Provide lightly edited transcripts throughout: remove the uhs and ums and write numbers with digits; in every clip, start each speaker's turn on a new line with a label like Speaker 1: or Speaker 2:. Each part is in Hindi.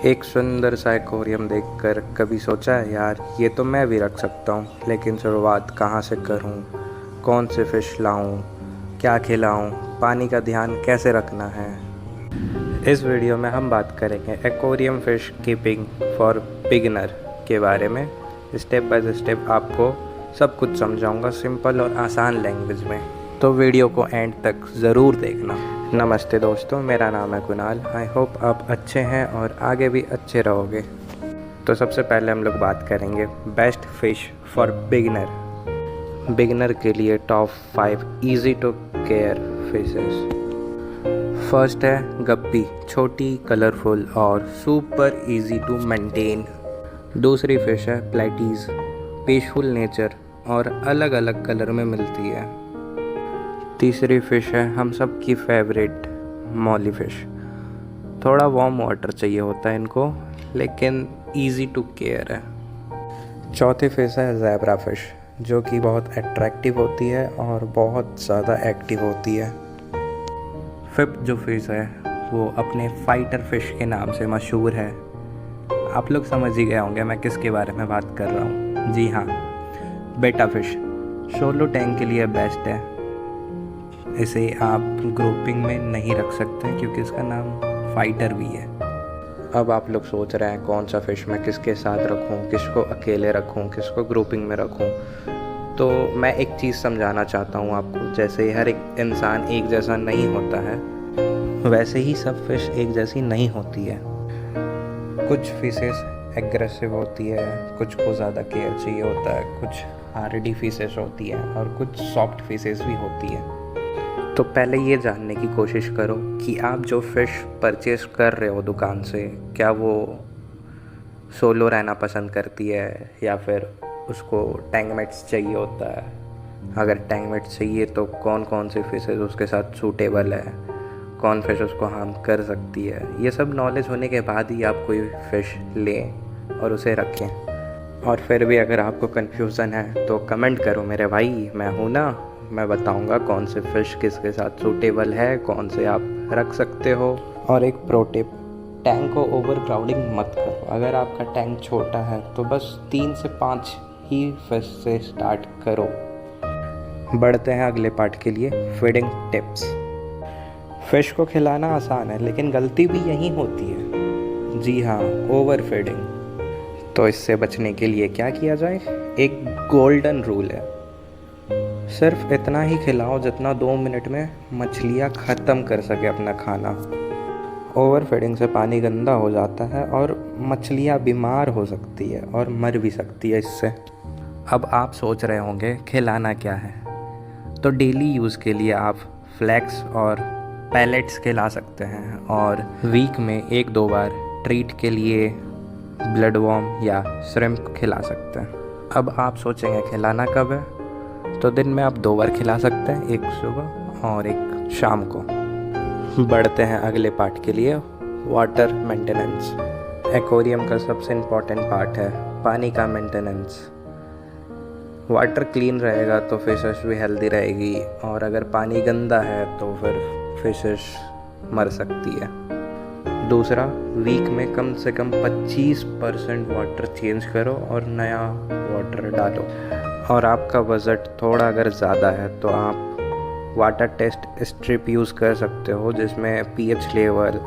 Speaker 1: एक सुंदर सा एक्वेरियम देखकर कभी सोचा है यार ये तो मैं भी रख सकता हूँ, लेकिन शुरुआत कहाँ से करूँ, कौन से फ़िश लाऊँ, क्या खिलाऊँ, पानी का ध्यान कैसे रखना है। इस वीडियो में हम बात करेंगे aquarium fish keeping for beginner के बारे में। स्टेप बाय स्टेप आपको सब कुछ समझाऊंगा सिंपल और आसान लैंग्वेज में, तो वीडियो को एंड तक ज़रूर देखना। नमस्ते दोस्तों, मेरा नाम है कुणाल। आई होप आप अच्छे हैं और आगे भी अच्छे रहोगे। तो सबसे पहले हम लोग बात करेंगे best fish for beginner. Beginner के लिए top 5 easy to care fishes. First है गप्पी, छोटी, कलरफुल और सुपर इजी टू मेंटेन। दूसरी फ़िश है प्लेटीज़, पीसफुल नेचर और अलग अलग कलर में मिलती है। तीसरी फ़िश है हम सब की फेवरेट मॉली फ़िश। थोड़ा वार्म वाटर चाहिए होता है इनको, लेकिन इजी टू केयर है। चौथी फ़िश है ज़ेब्रा फ़िश, जो कि बहुत अट्रैक्टिव होती है और बहुत ज़्यादा एक्टिव होती है। फिफ्थ जो फ़िश है वो अपने फाइटर फ़िश के नाम से मशहूर है। आप लोग समझ ही गए होंगे मैं किसके बारे में बात कर रहा हूँ। जी हाँ, बेटा फ़िश सोलो टैंक के लिए बेस्ट है। इसे आप ग्रुपिंग में नहीं रख सकते क्योंकि इसका नाम फाइटर भी है। अब आप लोग सोच रहे हैं कौन सा फ़िश मैं किसके साथ रखूं, किसको अकेले रखूं, किसको ग्रुपिंग में रखूं। तो मैं एक चीज़ समझाना चाहता हूं आपको। जैसे हर एक इंसान एक जैसा नहीं होता है, वैसे ही सब फ़िश एक जैसी नहीं होती है। कुछ फिशेस एग्रेसिव होती है, कुछ को ज़्यादा केयर चाहिए होता है, कुछ हार्डी फिशेस होती है और कुछ सॉफ्ट फिशेस भी होती है। तो पहले ये जानने की कोशिश करो कि आप जो फ़िश परचेज़ कर रहे हो दुकान से, क्या वो सोलो रहना पसंद करती है या फिर उसको टैंगमेट्स चाहिए होता है। अगर टैंगमेट्स चाहिए तो कौन कौन सी फ़िशेस उसके साथ सूटेबल है, कौन फ़िश उसको हार्म कर सकती है। ये सब नॉलेज होने के बाद ही आप कोई फ़िश लें और उसे रखें। और फिर भी अगर आपको कन्फ्यूज़न है तो कमेंट करो मेरे भाई, मैं हूँ ना, मैं बताऊंगा कौन से फ़िश किसके साथ सूटेबल है, कौन से आप रख सकते हो। और एक प्रो टिप, टैंक को ओवर क्राउडिंग मत करो। अगर आपका टैंक छोटा है तो बस 3 से 5 ही फ़िश से स्टार्ट करो। बढ़ते हैं अगले पार्ट के लिए, फीडिंग टिप्स। फ़िश को खिलाना आसान है, लेकिन गलती भी यही होती है। जी हाँ, ओवर फीडिंग। तो इससे बचने के लिए क्या किया जाए? एक गोल्डन रूल है, सिर्फ इतना ही खिलाओ जितना 2 मिनट में मछलियाँ ख़त्म कर सके अपना खाना। ओवर फीडिंग से पानी गंदा हो जाता है और मछलियाँ बीमार हो सकती है और मर भी सकती है इससे। अब आप सोच रहे होंगे खिलाना क्या है, तो डेली यूज़ के लिए आप फ्लैक्स और पैलेट्स खिला सकते हैं, और वीक में 1-2 बार ट्रीट के लिए ब्लड वॉर्म या श्रिम्प खिला सकते हैं। अब आप सोचेंगे खिलाना कब है, तो दिन में आप 2 बार खिला सकते हैं, एक सुबह और एक शाम को। बढ़ते हैं अगले पार्ट के लिए, वाटर मेंटेनेंस। एक्वेरियम का सबसे इम्पॉर्टेंट पार्ट है पानी का मेंटेनेंस। वाटर क्लीन रहेगा तो फिशेस भी हेल्दी रहेगी, और अगर पानी गंदा है तो फिर फिशेस मर सकती है। दूसरा, वीक में कम से कम 25% वाटर चेंज करो और नया वाटर डालो। और आपका बजट थोड़ा अगर ज़्यादा है तो आप वाटर टेस्ट स्ट्रिप यूज़ कर सकते हो, जिसमें pH level,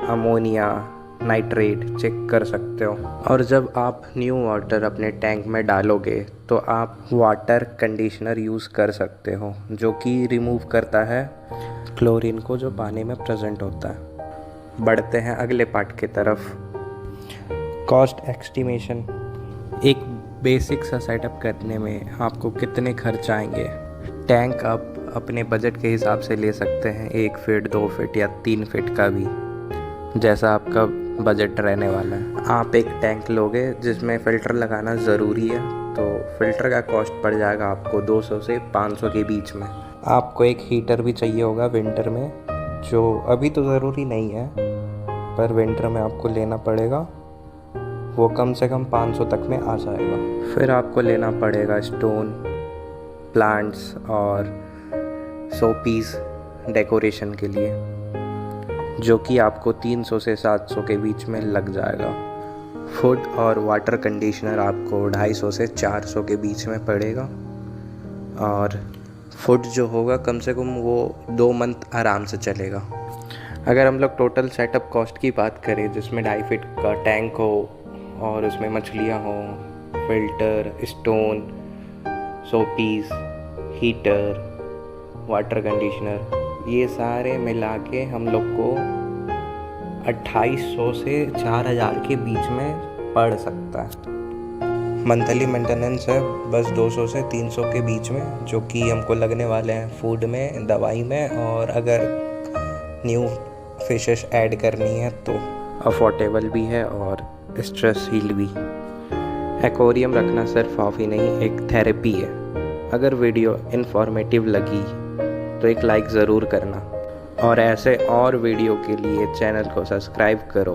Speaker 1: ammonia, nitrate check कर सकते हो। और जब आप न्यू वाटर अपने टैंक में डालोगे तो आप वाटर कंडीशनर यूज़ कर सकते हो, जो कि रिमूव करता है क्लोरीन को जो पानी में प्रेजेंट होता है। बढ़ते हैं अगले पार्ट की तरफ, कॉस्ट एस्टिमेशन। एक बेसिक सा सेटअप करने में आपको कितने खर्च आएंगे। टैंक आप अपने बजट के हिसाब से ले सकते हैं, 1 फीट, 2 फीट या 3 फीट का भी, जैसा आपका बजट रहने वाला है। आप एक टैंक लोगे जिसमें फ़िल्टर लगाना ज़रूरी है, तो फ़िल्टर का कॉस्ट पड़ जाएगा आपको 200 से 500 के बीच में। आपको एक हीटर भी चाहिए होगा विंटर में, जो अभी तो ज़रूरी नहीं है पर विंटर में आपको लेना पड़ेगा। वो कम से कम 500 तक में आ जाएगा। फिर आपको लेना पड़ेगा स्टोन, प्लांट्स और शोपीस डेकोरेशन के लिए। जो कि आपको 300 से 700 के बीच में लग जाएगा। फूड और वाटर कंडीशनर आपको 250 से 400 के बीच में पड़ेगा। और फूड जो होगा कम से कम वो 2 मंथ आराम से चलेगा। अगर हम लोग टोटल सेटअप कॉस्ट की बात करें, जिसमें 2.5 फीट का टैंक हो और उसमें मछलियाँ हों, filter, stone, showpiece, heater, water conditioner, ये सारे मिला के हम लोग को 2800 से 4000 के बीच में पड़ सकता है। मंथली मेंटेनेंस है बस 200 से 300 के बीच में, जो कि हमको लगने वाले हैं फूड में, दवाई में, और अगर न्यू फिशेस ऐड करनी है तो अफोर्डेबल भी है और स्ट्रेस हील भी। एक्वेरियम रखना सिर्फ हॉबी नहीं, एक थेरेपी है। अगर वीडियो इन्फॉर्मेटिव लगी तो एक लाइक ज़रूर करना, और ऐसे और वीडियो के लिए चैनल को सब्सक्राइब करो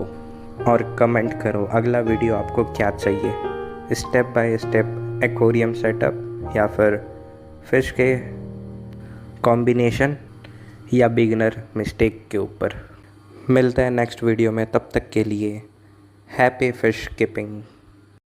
Speaker 1: और कमेंट करो अगला वीडियो आपको क्या चाहिए, step by step aquarium setup या फिर फ़िश के कॉम्बिनेशन या बिगिनर मिस्टेक के ऊपर। मिलते हैं नेक्स्ट वीडियो में, तब तक के लिए हैप्पी फ़िश कीपिंग।